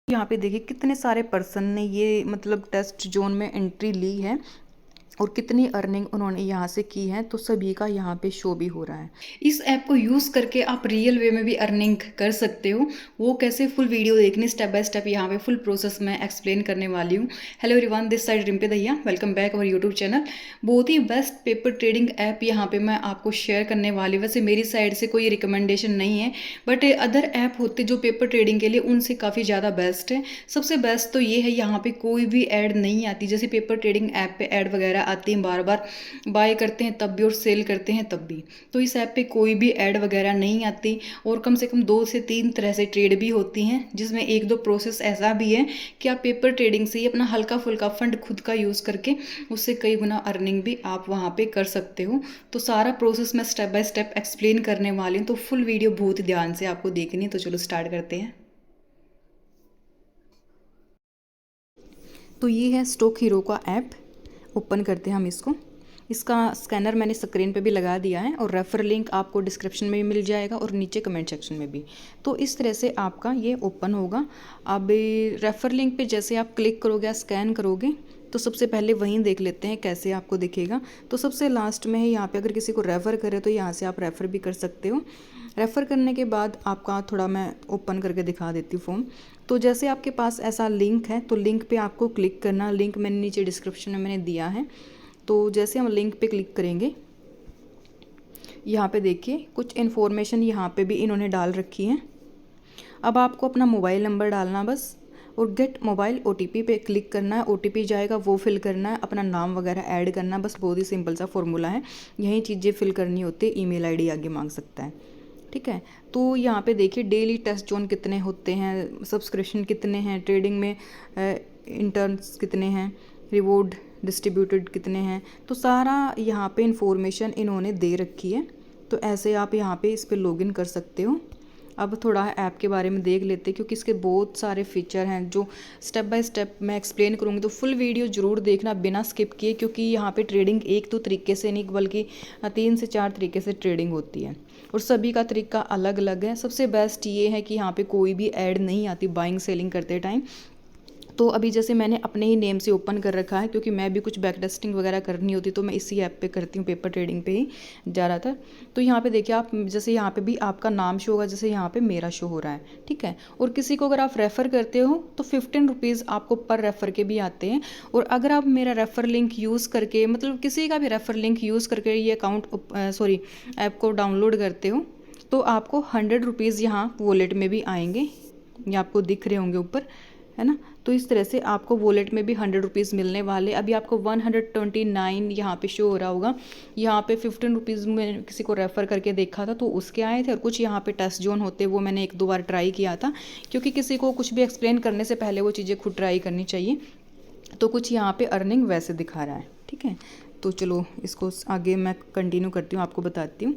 यहाँ पे देखिए कितने सारे पर्सन ने ये मतलब टेस्ट जोन में एंट्री ली है और कितनी अर्निंग उन्होंने यहाँ से की है, तो सभी का यहाँ पे शो भी हो रहा है। इस ऐप को यूज़ करके आप रियल वे में भी अर्निंग कर सकते हो। वो कैसे, फुल वीडियो देखनी स्टेप बाय स्टेप यहाँ पे फुल प्रोसेस में एक्सप्लेन करने वाली हूँ। Hello everyone, this side Rimpe Dahiya, welcome back our YouTube channel. बहुत ही बेस्ट पेपर ट्रेडिंग ऐप यहाँ पे मैं आपको शेयर करने वाली। वैसे मेरी साइड से कोई रिकमेंडेशन नहीं है, बट अदर ऐप होते जो पेपर ट्रेडिंग के लिए, उनसे काफ़ी ज़्यादा बेस्ट है। सबसे बेस्ट तो ये है, यहाँ पे कोई भी ऐड नहीं आती। जैसे पेपर ट्रेडिंग ऐप पे ऐड वगैरह आती हैं, बार बार बाय करते हैं तब भी और सेल करते हैं तब भी। तो इस ऐप पे कोई भी ऐड वगैरह नहीं आती और कम से कम 2 से 3 तरह से ट्रेड भी होती हैं, जिसमें 1-2 प्रोसेस ऐसा भी है कि आप पेपर ट्रेडिंग से ही अपना हल्का फुल्का फंड खुद का यूज़ करके उससे कई गुना अर्निंग भी आप वहाँ पे कर सकते हो। तो सारा प्रोसेस मैं स्टेप बाय स्टेप एक्सप्लेन करने वाली हूँ, तो फुल वीडियो बहुत ध्यान से आपको देखनी है। तो चलो स्टार्ट करते हैं। तो ये है स्टॉक हीरो का ऐप। ओपन करते हैं हम इसको। इसका स्कैनर मैंने स्क्रीन पे भी लगा दिया है और रेफर लिंक आपको डिस्क्रिप्शन में भी मिल जाएगा और नीचे कमेंट सेक्शन में भी। तो इस तरह से आपका ये ओपन होगा। अब रेफर लिंक पे जैसे आप क्लिक करोगे, स्कैन करोगे, तो सबसे पहले वहीं देख लेते हैं कैसे आपको दिखेगा। तो सबसे लास्ट में है यहाँ पे, अगर किसी को रेफ़र करे तो यहाँ से आप रेफ़र भी कर सकते हो। रेफ़र करने के बाद आपका थोड़ा मैं ओपन करके दिखा देती हूँ फॉर्म। तो जैसे आपके पास ऐसा लिंक है तो लिंक पे आपको क्लिक करना। लिंक मैंने नीचे डिस्क्रिप्शन में मैंने दिया है। तो जैसे हम लिंक पे क्लिक करेंगे, यहाँ पे देखिए कुछ इन्फॉर्मेशन यहाँ पे भी इन्होंने डाल रखी है। अब आपको अपना मोबाइल नंबर डालना बस, और गेट मोबाइल OTP पे क्लिक करना है। OTP जाएगा, वो फिल करना है, अपना नाम वगैरह ऐड करना है। बस बहुत ही सिंपल सा फॉर्मूला है, यही चीज़ें फिल करनी होती है। ईमेल आईडी आगे मांग सकता है, ठीक है। तो यहाँ पे देखिए डेली टेस्ट जोन कितने होते हैं, सब्सक्रिप्शन कितने हैं, ट्रेडिंग में इंटर्न्स कितने हैं, रिवॉर्ड डिस्ट्रीब्यूटेड कितने हैं, तो सारा यहाँ पे इंफॉर्मेशन इन्होंने दे रखी है। तो ऐसे आप यहाँ पे इस पर लॉगिन कर सकते हो। अब थोड़ा ऐप के बारे में देख लेते हैं, क्योंकि इसके बहुत सारे फीचर हैं जो स्टेप बाय स्टेप मैं एक्सप्लेन करूँगी। तो फुल वीडियो ज़रूर देखना बिना स्किप किए, क्योंकि यहाँ पे ट्रेडिंग 1-2 तरीके से नहीं बल्कि 3 से 4 तरीके से ट्रेडिंग होती है और सभी का तरीका अलग अलग है। सबसे बेस्ट ये है कि यहाँ पे कोई भी ऐड नहीं आती बाइंग सेलिंग करते टाइम। तो अभी जैसे मैंने अपने ही नेम से ओपन कर रखा है, क्योंकि मैं भी कुछ बैक टेस्टिंग वगैरह करनी होती तो मैं इसी ऐप पे करती हूँ, पेपर ट्रेडिंग पे ही ज़्यादातर। तो यहाँ पे देखिए आप, जैसे यहाँ पे भी आपका नाम शो होगा, जैसे यहाँ पे मेरा शो हो रहा है, ठीक है। और किसी को अगर आप रेफ़र करते हो तो 15 रुपीज़ आपको पर रेफ़र के भी आते हैं। और अगर आप मेरा रेफ़र लिंक यूज़ करके, मतलब किसी का भी रेफ़र लिंक यूज़ करके ये ऐप को डाउनलोड करते हो, तो आपको 100 रुपीज़ यहाँ वॉलेट में भी आएंगे। ये आपको दिख रहे होंगे ऊपर, है ना। तो इस तरह से आपको वॉलेट में भी 100 रुपीज़ मिलने वाले। अभी आपको 129 यहाँ पे शो हो रहा होगा। यहाँ पे 15 रुपीज़ में किसी को रेफ़र करके देखा था तो उसके आए थे, और कुछ यहाँ पे टेस्ट जोन होते वो मैंने 1-2 बार ट्राई किया था, क्योंकि किसी को कुछ भी एक्सप्लेन करने से पहले वो चीज़ें खुद ट्राई करनी चाहिए। तो कुछ यहाँ पे अर्निंग वैसे दिखा रहा है, ठीक है। तो चलो इसको आगे मैं कंटिन्यू करती हूँ, आपको बताती हूँ।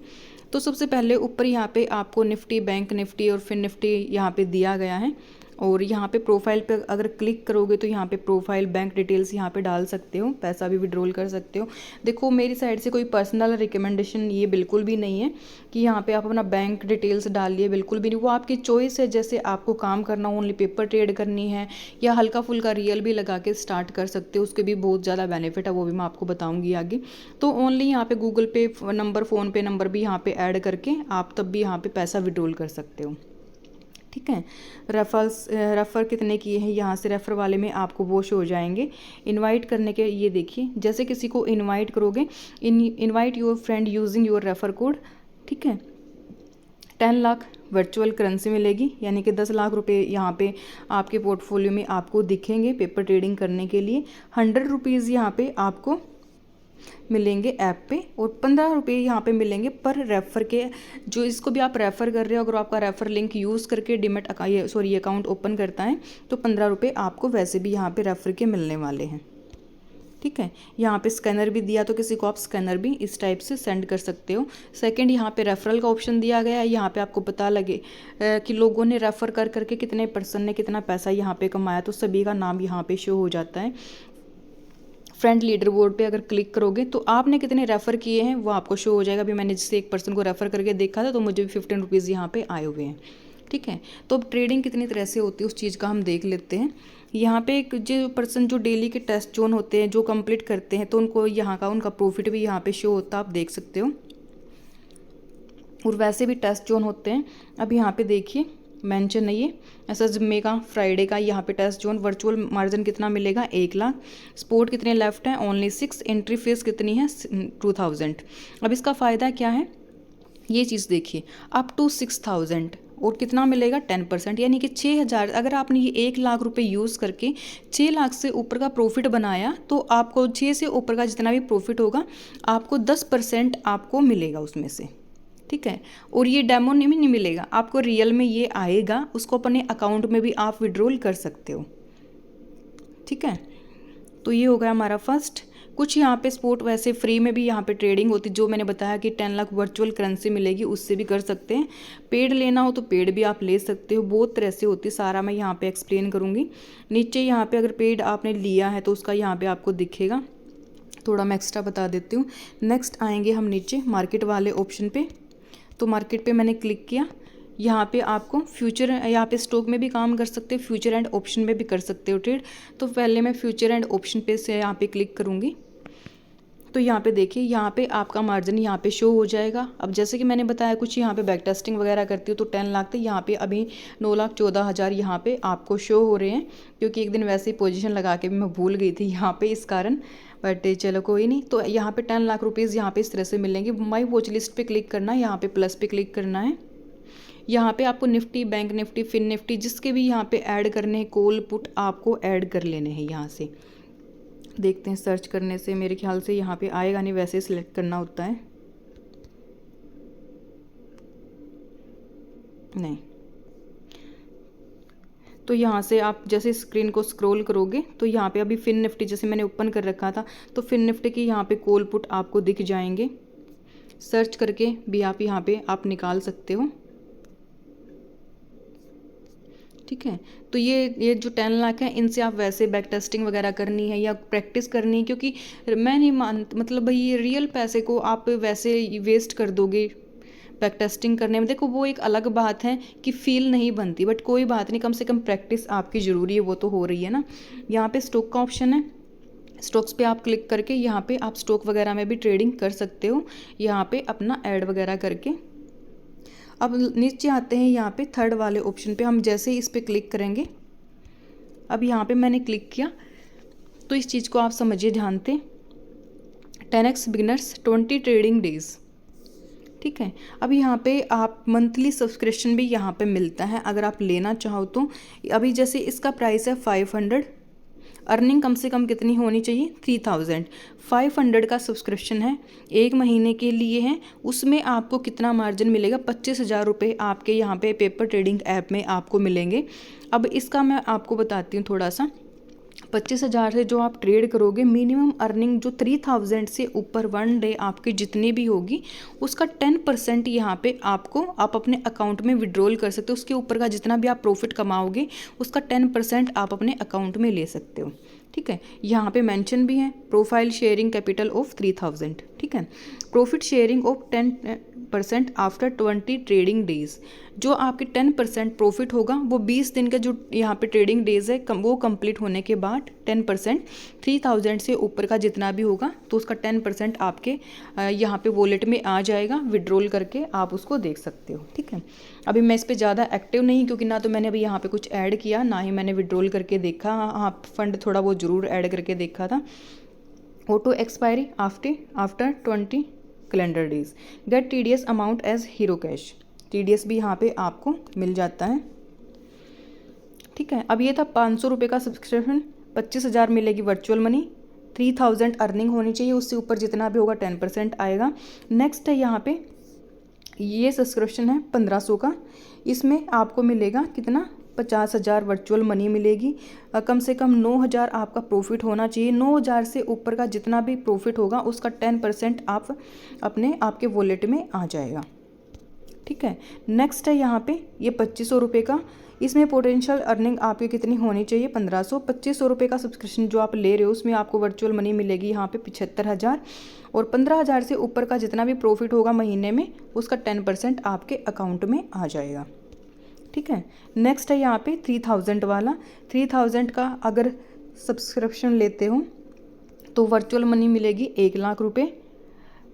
तो सबसे पहले ऊपर यहाँ पे आपको निफ्टी, बैंक निफ्टी और फिर निफ्टी यहाँ पे दिया गया है। और यहाँ पे प्रोफाइल पे अगर क्लिक करोगे तो यहाँ पे प्रोफाइल, बैंक डिटेल्स यहाँ पे डाल सकते हो, पैसा भी विड्रॉल कर सकते हो। देखो मेरी साइड से कोई पर्सनल रिकमेंडेशन ये बिल्कुल भी नहीं है कि यहाँ पे आप अपना बैंक डिटेल्स डालिए, बिल्कुल भी नहीं। वो आपकी चॉइस है, जैसे आपको काम करना, ओनली पेपर ट्रेड करनी है या हल्का फुल्का रियल भी लगा के स्टार्ट कर सकते हो। उसके भी बहुत ज़्यादा बेनिफिट है, वो भी मैं आपको बताऊँगी आगे। तो ओनली यहाँ पे गूगल पे नंबर, फ़ोनपे नंबर भी यहाँ पे ऐड करके आप तब भी यहाँ पे पैसा विड्रॉल कर सकते हो, ठीक है। रेफ़र कितने किए हैं, यहाँ से रेफ़र वाले में आपको वो शो हो जाएंगे। इनवाइट करने के, ये देखिए जैसे किसी को इनवाइट करोगे, invite your friend using your refer code, ठीक है। 10 लाख वर्चुअल करेंसी मिलेगी, यानी कि 10 लाख रुपए यहाँ पे आपके पोर्टफोलियो में आपको दिखेंगे पेपर ट्रेडिंग करने के लिए। 100 रुपीज़ यहाँ पे आपको मिलेंगे ऐप पे, और 15 रुपये यहाँ पे मिलेंगे पर रेफ़र के। जो इसको भी आप रेफ़र कर रहे हो, अगर आपका रेफ़र लिंक यूज़ करके डीमैट अकाउंट ओपन करता है तो 15 रुपये आपको वैसे भी यहाँ पे रेफ़र के मिलने वाले हैं, ठीक है। यहाँ पे स्कैनर भी दिया, तो किसी को आप स्कैनर भी इस टाइप से सेंड कर सकते हो। सेकंड, यहाँ पे रेफरल का ऑप्शन दिया गया है। यहाँ पे आपको पता लगे कि लोगों ने रेफ़र कर करके कितने पर्सन ने कितना पैसा यहाँ पे कमाया, तो सभी का नाम यहाँ पे शो हो जाता है। फ्रेंड लीडर बोर्ड पे अगर क्लिक करोगे तो आपने कितने रेफ़र किए हैं वो आपको शो हो जाएगा। अभी मैंने जिससे एक पर्सन को रेफ़र करके देखा था तो मुझे भी 15 रुपीज़ यहाँ पे आए हुए हैं, ठीक है। तो अब ट्रेडिंग कितनी तरह से होती है उस चीज़ का हम देख लेते हैं। यहाँ पे एक जो पर्सन जो डेली के टेस्ट जोन होते हैं जो कंप्लीट करते हैं तो उनको यहाँ का उनका प्रॉफिट भी यहाँ पे शो होता है, आप देख सकते हो। और वैसे भी टेस्ट जोन होते हैं। अब यहाँ पे देखिए मेंशन है ये ऐसा जुम्मे का फ्राइडे का, यहाँ पे टेस्ट जोन वर्चुअल मार्जिन कितना मिलेगा 1 लाख, स्पोर्ट कितने लेफ्ट हैं ओनली 6, एंट्री फीस कितनी है 2000। अब इसका फ़ायदा क्या है ये चीज़ देखिए, अप टू 6000 और कितना मिलेगा 10%, यानी कि 6000। अगर आपने ये 1 लाख रुपए यूज़ करके 6 लाख से ऊपर का प्रॉफिट बनाया तो आपको 6 से ऊपर का जितना भी प्रॉफिट होगा आपको 10% आपको मिलेगा उसमें से, ठीक है। और ये डेमो में नहीं मिलेगा आपको, रियल में ये आएगा, उसको अपने अकाउंट में भी आप विड्रॉल कर सकते हो, ठीक है। तो ये हो गया हमारा फर्स्ट। कुछ यहाँ पे स्पोर्ट वैसे फ्री में भी यहाँ पे ट्रेडिंग होती, जो मैंने बताया कि 10 लाख वर्चुअल करेंसी मिलेगी, उससे भी कर सकते हैं। पेड लेना हो तो पेड भी आप ले सकते हो, बहुत तरह से होती है, सारा मैं यहाँ पे एक्सप्लेन करूँगी। नीचे यहाँ पे अगर पेड आपने लिया है तो उसका यहाँ पे आपको दिखेगा, थोड़ा मैं एक्स्ट्रा बता देती हूँ। नेक्स्ट आएंगे हम नीचे मार्केट वाले ऑप्शन पे। तो मार्केट पे मैंने क्लिक किया, यहाँ पे आपको फ्यूचर, यहाँ पे स्टॉक में भी काम कर सकते हो, फ्यूचर एंड ऑप्शन में भी कर सकते हो ट्रेड। तो पहले मैं फ्यूचर एंड ऑप्शन पे से यहाँ पे क्लिक करूँगी। तो यहाँ पे देखिए यहाँ पे आपका मार्जिन यहाँ पे शो हो जाएगा। अब जैसे कि मैंने बताया कुछ यहाँ पे बैक टेस्टिंग वगैरह करती हूँ तो 10 लाख थे, यहाँ पे अभी 9,14,000 यहाँ पे आपको शो हो रहे हैं, क्योंकि एक दिन वैसे ही पोजीशन लगा के भी मैं भूल गई थी यहाँ पे इस कारण, बट चलो कोई नहीं। तो यहाँ पे 10 लाख रुपीज़ यहाँ पे इस तरह से मिलेंगे। माई वॉच लिस्ट पे क्लिक करना है, यहाँ पे प्लस पे क्लिक करना है। यहाँ पे आपको Nifty, bank Nifty, fin Nifty जिसके भी यहाँ पे ऐड करने हैं, कॉल पुट आपको ऐड कर लेने हैं। यहाँ से देखते हैं, सर्च करने से मेरे ख्याल से यहाँ पे आएगा नहीं, वैसे सिलेक्ट करना होता है, नहीं। तो यहाँ से आप जैसे स्क्रीन को स्क्रॉल करोगे तो यहाँ पे अभी फिन निफ्टी जैसे मैंने ओपन कर रखा था तो फिन निफ्टी की यहाँ पे कॉल पुट आपको दिख जाएंगे, सर्च करके भी आप यहाँ पे आप निकाल सकते हो, ठीक है। तो ये जो 10 लाख है इनसे आप वैसे बैक टेस्टिंग वगैरह करनी है या प्रैक्टिस करनी है, क्योंकि मैं नहीं मतलब भाई ये रियल पैसे को आप वैसे वेस्ट कर दोगे बैक टेस्टिंग करने में, देखो वो एक अलग बात है कि फील नहीं बनती, बट कोई बात नहीं, कम से कम प्रैक्टिस आपकी ज़रूरी है, वो तो हो रही है ना। यहाँ पे स्टॉक का ऑप्शन है, स्टॉक्स पे आप क्लिक करके यहाँ पे आप स्टॉक वगैरह में भी ट्रेडिंग कर सकते हो, यहाँ पे अपना ऐड वगैरह करके। अब नीचे आते हैं यहाँ पे थर्ड वाले ऑप्शन पे, हम जैसे ही इस पर क्लिक करेंगे, अब यहाँ पे मैंने क्लिक किया तो इस चीज़ को आप समझिए ध्यान से, 10x बिगिनर्स 20 ट्रेडिंग डेज, ठीक है। अब यहाँ पे आप मंथली सब्सक्रिप्शन भी यहाँ पे मिलता है अगर आप लेना चाहो तो। अभी जैसे इसका प्राइस है 500, अर्निंग कम से कम कितनी होनी चाहिए 3000, 500 का सब्सक्रिप्शन है, 1 महीने के लिए है, उसमें आपको कितना मार्जिन मिलेगा 25,000 रुपये आपके यहाँ पे पेपर ट्रेडिंग ऐप में आपको मिलेंगे। अब इसका मैं आपको बताती हूँ थोड़ा सा, 25,000 से जो आप ट्रेड करोगे, मिनिमम अर्निंग जो 3000 से ऊपर वन डे आपकी जितनी भी होगी उसका 10% यहाँ पे आपको आप अपने अकाउंट में विड्रॉल कर सकते हो। उसके ऊपर का जितना भी आप प्रॉफिट कमाओगे उसका 10% आप अपने अकाउंट में ले सकते हो, ठीक है। यहाँ पे मेंशन भी है प्रोफाइल शेयरिंग कैपिटल ऑफ 3000, ठीक है। Profit sharing of 10% after 20 trading days, जो आपके 10% प्रॉफिट होगा वो 20 दिन का जो यहाँ पे ट्रेडिंग डेज है वो कंप्लीट होने के बाद 10% 3000 से ऊपर का जितना भी होगा तो उसका 10% आपके यहाँ पे वॉलेट में आ जाएगा, विड्रॉल करके आप उसको देख सकते हो, ठीक है। अभी मैं इस पर ज़्यादा एक्टिव नहीं, क्योंकि ना तो मैंने अभी यहाँ पे कुछ ऐड किया, ना ही मैंने विड्रॉल करके देखा, हाँ फंड थोड़ा बहुत ज़रूर ऐड करके देखा था। Auto expiry after 20 calendar days, get TDS amount as hero cash, TDS भी यहाँ पे आपको मिल जाता है, ठीक है। अब ये था 500 रुपये का सब्सक्रिप्शन, 25,000 मिलेगी वर्चुअल मनी, 3000 अर्निंग होनी चाहिए, उससे ऊपर जितना भी होगा 10% आएगा। नेक्स्ट है यहाँ पे ये सब्सक्रिप्शन है 1500 का, इसमें आपको मिलेगा कितना 50,000 वर्चुअल मनी मिलेगी, कम से कम 9,000 आपका प्रॉफिट होना चाहिए, 9,000 से ऊपर का जितना भी प्रॉफिट होगा उसका 10% आप अपने आपके वॉलेट में आ जाएगा, ठीक है। नेक्स्ट है यहाँ पे ये 2500 रुपये का, इसमें पोटेंशियल अर्निंग आपकी कितनी होनी चाहिए 1500, 2500 रुपये का सब्सक्रिप्शन जो आप ले रहे हो उसमें आपको वर्चुअल मनी मिलेगी यहाँ पे 75,000, और 15,000 से ऊपर का जितना भी प्रॉफिट होगा महीने में उसका 10% आपके अकाउंट में आ जाएगा, ठीक है। नेक्स्ट है यहाँ पे 3000 वाला। 3000 का अगर सब्सक्रिप्शन लेते हो तो वर्चुअल मनी मिलेगी 1,00,000 रुपये।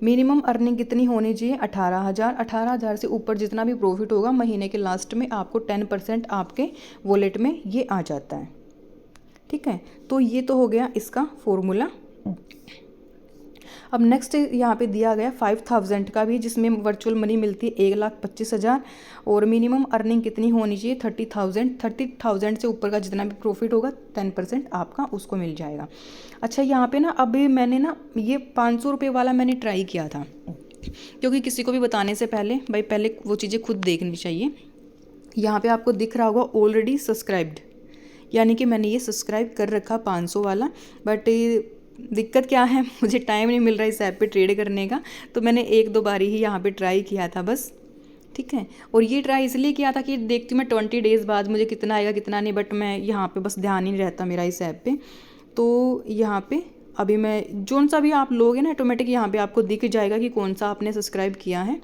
मिनिमम अर्निंग कितनी होनी चाहिए? 18,000। 18,000 से ऊपर जितना भी प्रॉफिट होगा महीने के लास्ट में आपको 10% आपके वॉलेट में ये आ जाता है। ठीक है, तो ये तो हो गया इसका फॉर्मूला। अब नेक्स्ट यहाँ पे दिया गया 5000 का भी, जिसमें वर्चुअल मनी मिलती है 1,25,000 और मिनिमम अर्निंग कितनी होनी चाहिए? 30,000। 30,000 से ऊपर का जितना भी प्रॉफिट होगा 10% आपका उसको मिल जाएगा। अच्छा, यहाँ पे ना अभी मैंने ना ये 500 रुपये वाला मैंने ट्राई किया था, क्योंकि किसी को भी बताने से पहले भाई पहले वो चीज़ें खुद देखनी चाहिए। यहाँ पे आपको दिख रहा होगा ऑलरेडी सब्सक्राइब्ड, यानी कि मैंने ये सब्सक्राइब कर रखा 500 वाला। बट दिक्कत क्या है, मुझे टाइम नहीं मिल रहा इस ऐप पे ट्रेड करने का, तो मैंने 1-2 बारी ही यहाँ पे ट्राई किया था बस। ठीक है, और ये ट्राई इसलिए किया था कि देखती हूँ मैं 20 डेज़ बाद मुझे कितना आएगा कितना नहीं, बट मैं यहाँ पे बस ध्यान ही नहीं रहता मेरा इस ऐप पे। तो यहाँ पे अभी मैं जोन सा भी आप लोगे ना ऑटोमेटिक यहाँ पे आपको दिख जाएगा कि कौन सा आपने सब्सक्राइब किया है।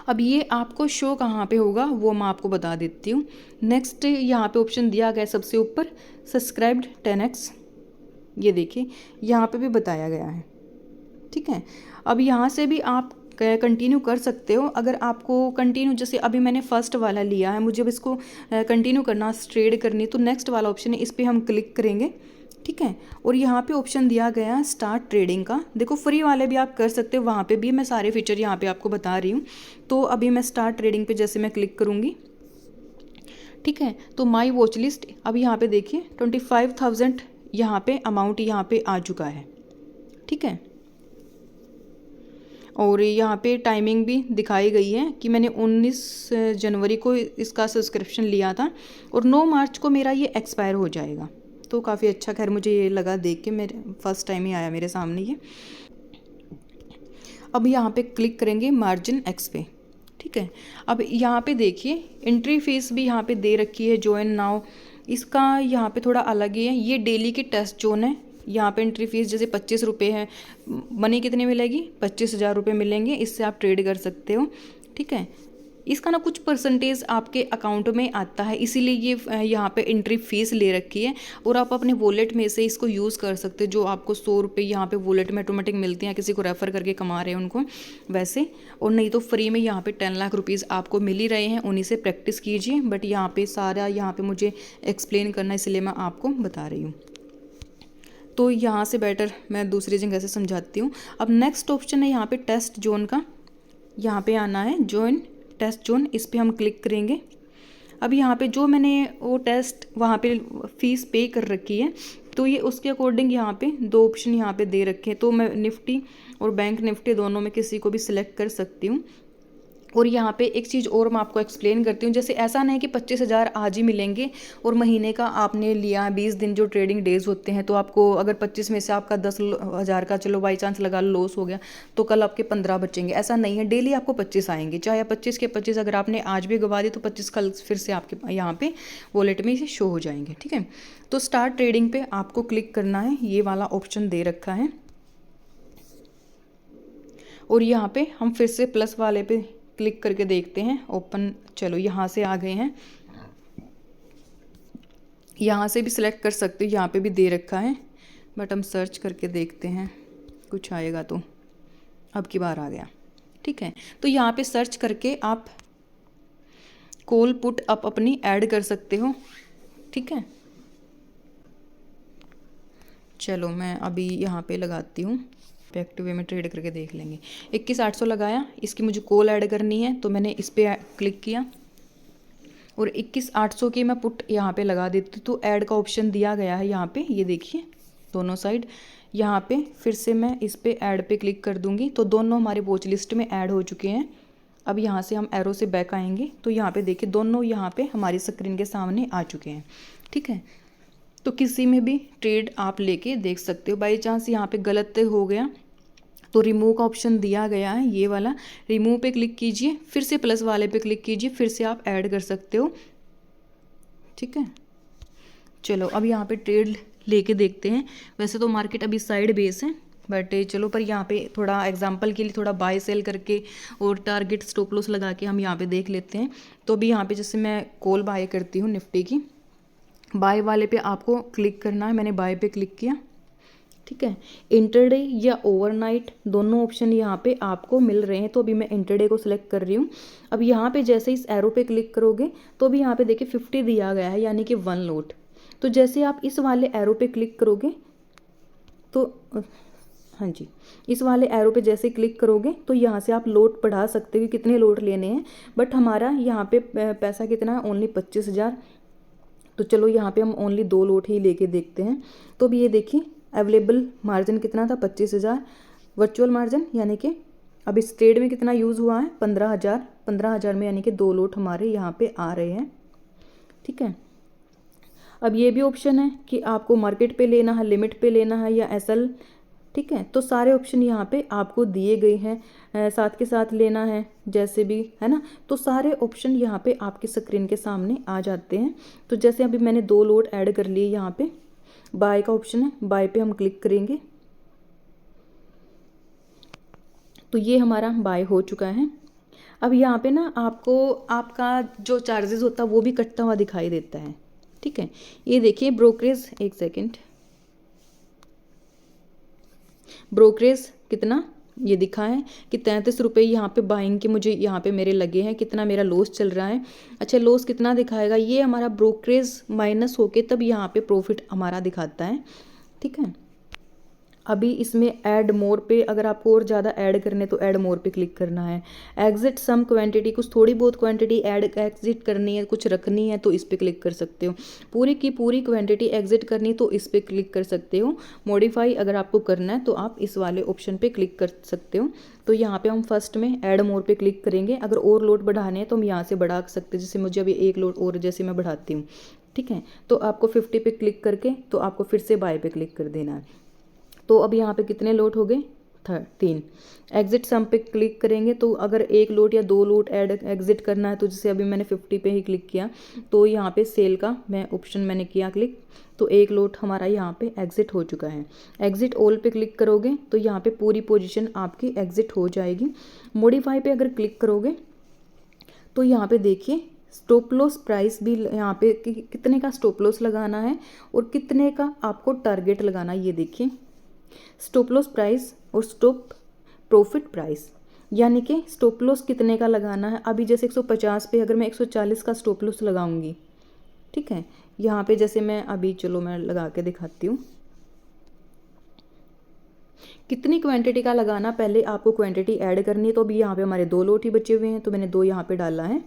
अब ये आपको शो कहाँ पे होगा वो मैं आपको बता देती हूँ। नेक्स्ट यहाँ पे ऑप्शन दिया गया सबसे ऊपर सब्सक्राइब्ड 10x, ये देखिए यहाँ पे भी बताया गया है। ठीक है, अब यहाँ से भी आप कंटिन्यू कर सकते हो। अगर आपको कंटिन्यू, जैसे अभी मैंने फर्स्ट वाला लिया है, मुझे अब इसको कंटिन्यू करना, ट्रेड करनी, तो नेक्स्ट वाला ऑप्शन है, इस पर हम क्लिक करेंगे। ठीक है, और यहाँ पे ऑप्शन दिया गया है स्टार्ट ट्रेडिंग का। देखो फ्री वाले भी आप कर सकते हो, वहाँ पे भी मैं सारे फीचर यहाँ पे आपको बता रही हूँ। तो अभी मैं स्टार्ट ट्रेडिंग पे जैसे मैं क्लिक करूँगी, ठीक है, तो माई वॉच लिस्ट, अब यहाँ पे देखिए 25,000 यहाँ पे अमाउंट यहाँ पे आ चुका है। ठीक है, और यहाँ पे टाइमिंग भी दिखाई गई है कि मैंने 19 जनवरी को इसका सब्सक्रिप्शन लिया था और 9 मार्च को मेरा ये एक्सपायर हो जाएगा। तो काफ़ी अच्छा, खैर मुझे ये लगा देख के, मेरे फर्स्ट टाइम ही आया मेरे सामने ये। अब यहाँ पे क्लिक करेंगे मार्जिन एक्स पे। ठीक है, अब यहाँ पे देखिए एंट्री फीस भी यहाँ पे दे रखी है, ज्वाइन नाउ, इसका यहाँ पे थोड़ा अलग ही है। ये डेली की टेस्ट जोन है, यहाँ पे एंट्री फीस जैसे 25 रुपये है, मनी कितनी मिलेगी? 25,000 रुपये मिलेंगे, इससे आप ट्रेड कर सकते हो। ठीक है, इसका ना कुछ परसेंटेज आपके अकाउंट में आता है, इसीलिए ये यहाँ पे एंट्री फीस ले रखी है। और आप अपने वॉलेट में से इसको यूज़ कर सकते हो, जो आपको 100 रुपये यहाँ पे वॉलेट में ऑटोमेटिक मिलते हैं, किसी को रेफ़र करके कमा रहे हैं उनको वैसे, और नहीं तो फ्री में यहाँ पे 10 लाख रुपीज़ आपको मिल ही रहे हैं, उन्हीं से प्रैक्टिस कीजिए। बट यहाँ पे सारा यहाँ पे मुझे एक्सप्लेन करना, इसलिए मैं आपको बता रही हूँ। तो यहाँ से बेटर मैं दूसरी जगह से समझाती हूँ। अब नेक्स्ट ऑप्शन है यहाँ पे टेस्ट जोन का, यहाँ पे आना है ज्वाइन टेस्ट जोन, इस पर हम क्लिक करेंगे। अब यहाँ पे जो मैंने वो टेस्ट वहाँ पे फ़ीस पे कर रखी है, तो ये उसके अकॉर्डिंग यहाँ पे 2 ऑप्शन यहाँ पे दे रखे हैं। तो मैं निफ्टी और बैंक निफ्टी दोनों में किसी को भी सिलेक्ट कर सकती हूँ। और यहाँ पे एक चीज़ और मैं आपको एक्सप्लेन करती हूँ, जैसे ऐसा नहीं कि 25,000 आज ही मिलेंगे और महीने का आपने लिया 20 दिन जो ट्रेडिंग डेज होते हैं, तो आपको अगर 25 में से आपका 10,000 का चलो बाई चांस लगा लॉस हो गया, तो कल आपके 15 बचेंगे। ऐसा नहीं है, डेली आपको 25 आएंगे, चाहे 25 के 25 अगर आपने आज भी गवा दी तो 25 कल फिर से आपके यहाँ पे वॉलेट में इसे शो हो जाएंगे। ठीक है, तो स्टार्ट ट्रेडिंग पे आपको क्लिक करना है, ये वाला ऑप्शन दे रखा है। और यहाँ पे हम फिर से प्लस वाले पे क्लिक करके देखते हैं ओपन, चलो यहाँ से आ गए हैं। यहाँ से भी सिलेक्ट कर सकते हो, यहाँ पे भी दे रखा है, बट हम सर्च करके देखते हैं कुछ आएगा तो। अब की बार आ गया। ठीक है, तो यहाँ पे सर्च करके आप कॉल पुट अप अपनी ऐड कर सकते हो। ठीक है, चलो मैं अभी यहाँ पे लगाती हूँ, एक्टिव वे में ट्रेड करके देख लेंगे। 21,800 लगाया, इसकी मुझे कॉल ऐड करनी है, तो मैंने इस पर क्लिक किया और 21,800 की मैं पुट यहाँ पे लगा देती हूँ। तो ऐड का ऑप्शन दिया गया है यहाँ पे, ये देखिए दोनों साइड। यहाँ पे फिर से मैं इस पर ऐड पे क्लिक कर दूँगी, तो दोनों हमारे वॉच लिस्ट में ऐड हो चुके हैं। अब यहाँ से हम एरो से बैक आएंगे, तो यहाँ पे देखिए दोनों यहाँ पे हमारी स्क्रीन के सामने आ चुके हैं। ठीक है, तो किसी में भी ट्रेड आप लेके देख सकते हो। बाई चांस यहाँ पे गलत हो गया तो रिमूव का ऑप्शन दिया गया है, ये वाला रिमूव पे क्लिक कीजिए, फिर से प्लस वाले पे क्लिक कीजिए, फिर से आप ऐड कर सकते हो। ठीक है, चलो अब यहाँ पे ट्रेड लेके देखते हैं। वैसे तो मार्केट अभी साइड बेस है, बट चलो, पर यहाँ पे थोड़ा एग्जांपल के लिए थोड़ा बाय सेल करके और टारगेट स्टॉप लॉस लगा के हम यहाँ पे देख लेते हैं। तो अभी यहाँ पे जैसे मैं कॉल बाय करती हूँ निफ्टी की, बाय वाले पे आपको क्लिक करना है। मैंने बाय पे क्लिक किया, ठीक है। इंटरडे या ओवरनाइट दोनों ऑप्शन यहाँ पे आपको मिल रहे हैं। तो अभी मैं इंटरडे को सिलेक्ट कर रही हूँ। अब यहाँ पे जैसे इस एरो पे क्लिक करोगे तो अभी यहाँ पे देखिए 50 दिया गया है, यानी कि 1 लॉट। तो जैसे आप इस वाले एरो पे क्लिक करोगे तो हाँ जी, इस वाले एरो पे जैसे क्लिक करोगे तो यहाँ से आप लोट बढ़ा सकते हो कि कितने लोट लेने हैं। बट हमारा यहाँ पे पैसा कितना है, ओनली 25,000। तो चलो यहाँ पे हम ओनली 2 लोट ही लेके देखते हैं। तो अभी ये देखिए अवेलेबल मार्जिन कितना था, 25,000 वर्चुअल मार्जिन, यानी कि अब इस ट्रेड में कितना यूज़ हुआ है, 15,000। 15,000 में यानी कि 2 लोट हमारे यहाँ पे आ रहे हैं, ठीक है। अब ये भी ऑप्शन है कि आपको मार्केट पे लेना है, लिमिट पे लेना है या एसएल, ठीक है। तो सारे ऑप्शन यहाँ पे आपको दिए गए हैं, साथ के साथ लेना है जैसे भी, है ना। तो सारे ऑप्शन यहाँ पे आपकी स्क्रीन के सामने आ जाते हैं। तो जैसे अभी मैंने 2 लोट ऐड कर लिए, यहाँ पे बाय का ऑप्शन है, बाय पे हम क्लिक करेंगे तो ये हमारा बाय हो चुका है। अब यहाँ पे ना आपको आपका जो चार्जेस होता है वो भी कटता हुआ दिखाई देता है, ठीक है। ये देखिए ब्रोकरेज, एक सेकेंड, ब्रोकरेज कितना ये दिखा है कि 33 रुपये यहाँ पे बाइंग के मुझे यहाँ पे मेरे लगे हैं। कितना मेरा लॉस चल रहा है, अच्छा लॉस कितना दिखाएगा, ये हमारा ब्रोकरेज माइनस होके तब यहाँ पे प्रॉफिट हमारा दिखाता है, ठीक है। अभी इसमें ऐड मोर पे अगर आपको और ज़्यादा ऐड करने तो ऐड मोर पे क्लिक करना है। एग्जिट सम क्वांटिटी, कुछ थोड़ी बहुत क्वांटिटी ऐड एग्जिट करनी है, कुछ रखनी है तो इस पे क्लिक कर सकते हो। पूरी की पूरी क्वांटिटी एग्जिट करनी तो इस पे क्लिक कर सकते हो। मॉडिफाई अगर आपको करना है तो आप इस वाले ऑप्शन पे क्लिक कर सकते हो। तो यहाँ पे हम फर्स्ट में ऐड मोर पे क्लिक करेंगे। अगर और लोड बढ़ाने हैं तो हम यहाँ से बढ़ा सकते हैं, जैसे मुझे अभी 1 लोड और जैसे मैं बढ़ाती हूँ, ठीक है। तो आपको 50 पे क्लिक करके तो आपको फिर से बाय पे क्लिक कर देना है। तो अब यहाँ पे कितने लोट हो गए, 3। एग्जिट सम पे क्लिक करेंगे तो अगर 1 लोट या 2 लोट ऐड एग्जिट करना है तो जैसे अभी मैंने 50 पे ही क्लिक किया तो यहाँ पे सेल का मैं ऑप्शन मैंने किया क्लिक, तो 1 लोट हमारा यहाँ पे एग्जिट हो चुका है। एग्जिट ऑल पे क्लिक करोगे तो यहाँ पे पूरी पोजीशन आपकी एग्जिट हो जाएगी। मॉडिफाई पे अगर क्लिक करोगे तो यहाँ पे देखिए स्टॉप लॉस प्राइस भी यहाँ पे कितने का स्टॉप लॉस लगाना है और कितने का आपको टारगेट लगाना है। ये देखिए स्टॉप लॉस प्राइस और स्टॉप प्रॉफिट प्राइस, यानी कि स्टॉप लॉस कितने का लगाना है। अभी जैसे 150 पे अगर मैं 140 का स्टॉप लॉस लगाऊंगी, ठीक है। यहाँ पे जैसे मैं अभी चलो मैं लगा के दिखाती हूँ कितनी क्वांटिटी का लगाना, पहले आपको क्वांटिटी ऐड करनी है। तो अभी यहाँ पे हमारे 2 लोट ही बचे हुए हैं तो मैंने 2 यहाँ पे डाला है,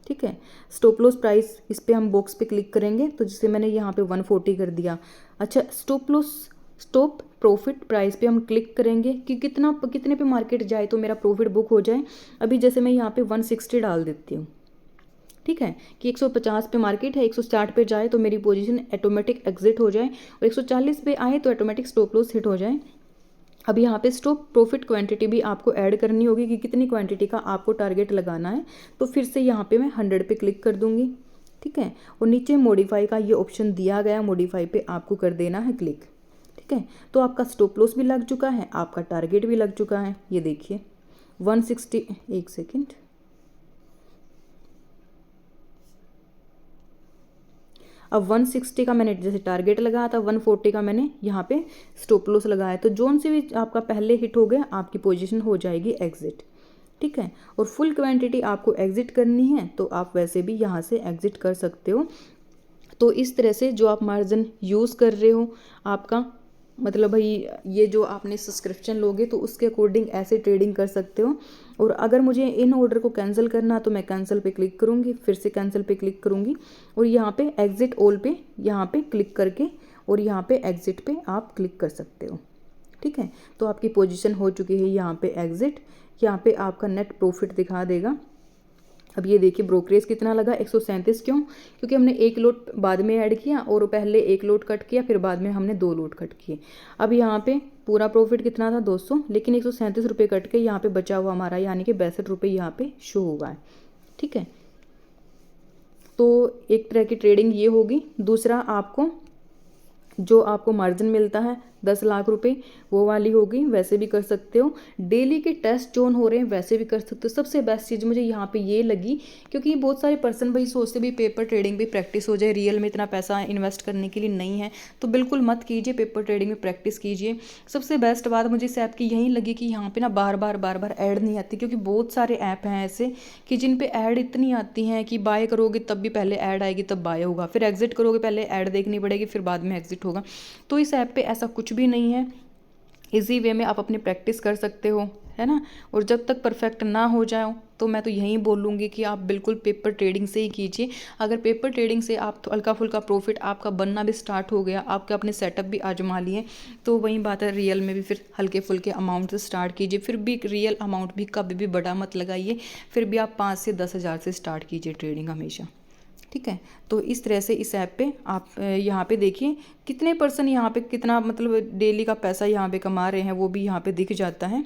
ठीक है। स्टॉप लॉस प्राइस इस पे हम बॉक्स पे क्लिक करेंगे तो जैसे मैंने यहाँ पे 140 कर दिया। अच्छा स्टॉप प्रॉफिट प्राइस पे हम क्लिक करेंगे कि कितने पे मार्केट जाए तो मेरा प्रॉफिट बुक हो जाए। अभी जैसे मैं यहाँ पे 160 डाल देती हूँ, ठीक है, कि 150 पे मार्केट है, 160 पे जाए तो मेरी पोजीशन ऑटोमेटिक एग्जिट हो जाए और 140 पे आए तो ऑटोमेटिक स्टॉप लॉस हिट हो जाए। अब यहाँ पे स्टॉप प्रॉफिट क्वांटिटी भी आपको ऐड करनी होगी कि कितनी क्वांटिटी का आपको टारगेट लगाना है। तो फिर से यहाँ पे मैं 100 पे क्लिक कर दूंगी, ठीक है। और नीचे मॉडिफाई का ये ऑप्शन दिया गया, मॉडिफाई पे आपको कर देना है क्लिक, ठीक है। तो आपका स्टॉप लॉस भी लग चुका है, आपका टारगेट भी लग चुका है। ये देखिए 160, एक सेकेंड, अब 160 का मैंने जैसे टारगेट लगाया था, 140 का मैंने यहाँ पे स्टॉप लॉस लगाया। तो जोन से भी आपका पहले हिट हो गया आपकी पोजीशन हो जाएगी एग्जिट, ठीक है। और फुल क्वांटिटी आपको एग्जिट करनी है तो आप वैसे भी यहाँ से एग्जिट कर सकते हो। तो इस तरह से जो आप मार्जिन यूज़ कर रहे हो आपका मतलब भाई ये जो आपने सब्सक्रिप्शन लोगे तो उसके अकॉर्डिंग ऐसे ट्रेडिंग कर सकते हो। और अगर मुझे इन ऑर्डर को कैंसिल करना तो मैं कैंसिल पे क्लिक करूँगी, फिर से कैंसिल पे क्लिक करूँगी और यहाँ पे एग्जिट ऑल पे यहाँ पे क्लिक करके और यहाँ पे एग्जिट पे आप क्लिक कर सकते हो, ठीक है। तो आपकी पोजीशन हो चुकी है यहाँ पे एग्जिट, यहाँ पे आपका नेट प्रॉफिट दिखा देगा। अब ये देखिए ब्रोकरेज कितना लगा, 137। क्यों? क्योंकि हमने 1 लोट बाद में ऐड किया और पहले 1 लोट कट किया, फिर बाद में हमने 2 लोट कट किए। अब यहाँ पे पूरा प्रॉफिट कितना था, 200, लेकिन 137 रुपये कट के यहाँ पे बचा हुआ हमारा यानी कि 62 रुपये यहाँ पे शो हुआ है, ठीक है। तो एक तरह की ट्रेडिंग ये होगी। दूसरा आपको जो आपको मार्जिन मिलता है 10 लाख रुपए, वो वाली हो गई, वैसे भी कर सकते हो। डेली के टेस्ट जोन हो रहे हैं, वैसे भी कर सकते हो। सबसे बेस्ट चीज़ मुझे यहाँ पे ये लगी, क्योंकि बहुत सारे पर्सन भाई सोचते भी पेपर ट्रेडिंग भी प्रैक्टिस हो जाए, रियल में इतना पैसा इन्वेस्ट करने के लिए नहीं है, तो बिल्कुल मत कीजिए, पेपर ट्रेडिंग में प्रैक्टिस कीजिए। सबसे बेस्ट बात मुझे इस ऐप की यही लगी कि यहाँ पे ना बार बार ऐड नहीं आती, क्योंकि बहुत सारे ऐप हैं ऐसे कि जिन पे ऐड इतनी आती हैं कि बाय करोगे तब भी पहले ऐड आएगी तब बाय होगा, फिर एग्जिट करोगे पहले ऐड देखनी पड़ेगी फिर बाद में एग्जिट होगा। तो इस ऐप पे ऐसा कुछ भी नहीं है, इजी वे में आप अपनी प्रैक्टिस कर सकते हो, है ना। और जब तक परफेक्ट ना हो जाओ तो मैं तो यही बोलूँगी कि आप बिल्कुल पेपर ट्रेडिंग से ही कीजिए। अगर पेपर ट्रेडिंग से आप हल्का फुल्का प्रॉफिट आपका बनना भी स्टार्ट हो गया, आपके अपने सेटअप भी आजमा लिए, तो वही बात है, रियल में भी फिर हल्के फुल्के अमाउंट से स्टार्ट कीजिए। फिर भी रियल अमाउंट भी कभी भी बड़ा मत लगाइए, फिर भी आप 5 से 10 हज़ार से स्टार्ट कीजिए ट्रेडिंग हमेशा, ठीक है। तो इस तरह से इस ऐप पे आप यहाँ पे देखिए कितने पर्सन यहाँ पे कितना मतलब डेली का पैसा यहाँ पे कमा रहे हैं, वो भी यहाँ पे दिख जाता है।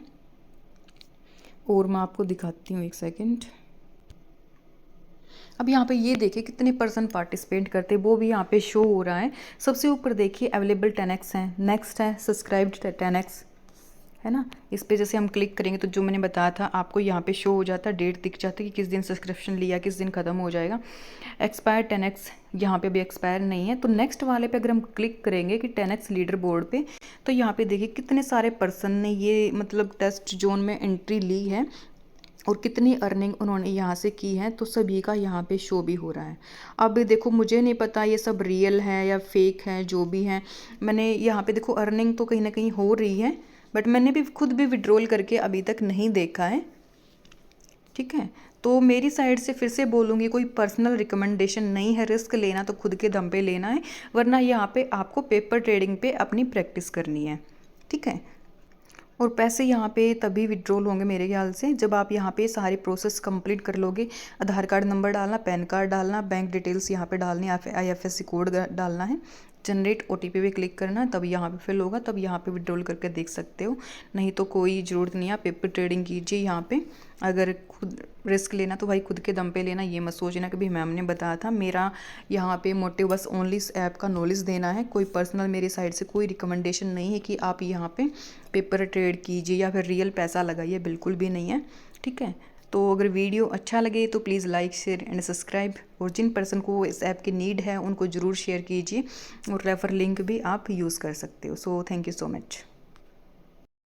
और मैं आपको दिखाती हूँ, एक सेकंड। अब यहाँ पे ये देखिए कितने पर्सन पार्टिसिपेट करते हैं, वो भी यहाँ पे शो हो रहा है। सबसे ऊपर देखिए अवेलेबल 10x है, नेक्स्ट है सब्सक्राइब्ड 10x, है ना। इस पे जैसे हम क्लिक करेंगे तो जो मैंने बताया था आपको यहाँ पे शो हो जाता है, डेट दिख जाता है कि किस दिन सब्सक्रिप्शन लिया, किस दिन ख़त्म हो जाएगा। एक्सपायर 10x यहाँ पे भी एक्सपायर नहीं है। तो नेक्स्ट वाले पे अगर हम क्लिक करेंगे कि 10x लीडर बोर्ड पे, तो यहाँ पे देखिए कितने सारे पर्सन ने ये मतलब टेस्ट जोन में एंट्री ली है और कितनी अर्निंग उन्होंने यहाँ से की है, तो सभी का यहाँ पे शो भी हो रहा है। अब देखो मुझे नहीं पता ये सब रियल है या फेक है, जो भी है, मैंने यहाँ पे देखो अर्निंग तो कहीं ना कहीं हो रही है, बट मैंने भी खुद भी विड्रॉल करके अभी तक नहीं देखा है, ठीक है। तो मेरी साइड से फिर से बोलूँगी, कोई पर्सनल रिकमेंडेशन नहीं है, रिस्क लेना तो खुद के दम पे लेना है, वरना यहाँ पे आपको पेपर ट्रेडिंग पे अपनी प्रैक्टिस करनी है, ठीक है। और पैसे यहाँ पे तभी विड्रॉल होंगे मेरे ख्याल से जब आप यहाँ पे सारी प्रोसेस कंप्लीट कर लोगे। आधार कार्ड नंबर डालना, पैन कार्ड डालना, बैंक डिटेल्स यहाँ पे डालनी, IFSC कोड डालना है, जनरेट OTP पे क्लिक करना, तब यहाँ पे फिल होगा, तब यहाँ पे विड्रॉल करके देख सकते हो। नहीं तो कोई ज़रूरत नहीं है, आप पेपर ट्रेडिंग कीजिए यहाँ पे। अगर खुद रिस्क लेना तो भाई खुद के दम पे लेना, ये मत सोचना कि भाई मैम ने बताया था। मेरा यहाँ पे मोटिव बस ओनली इस ऐप का नॉलेज देना है, कोई पर्सनल मेरी साइड से कोई रिकमेंडेशन नहीं है कि आप यहाँ पे पेपर ट्रेड कीजिए या फिर रियल पैसा लगाइए, बिल्कुल भी नहीं है, ठीक है। तो अगर वीडियो अच्छा लगे तो please like share and subscribe, और जिन पर्सन को इस ऐप की नीड है उनको ज़रूर शेयर कीजिए, और रेफर लिंक भी आप यूज़ कर सकते हो। So thank you so much.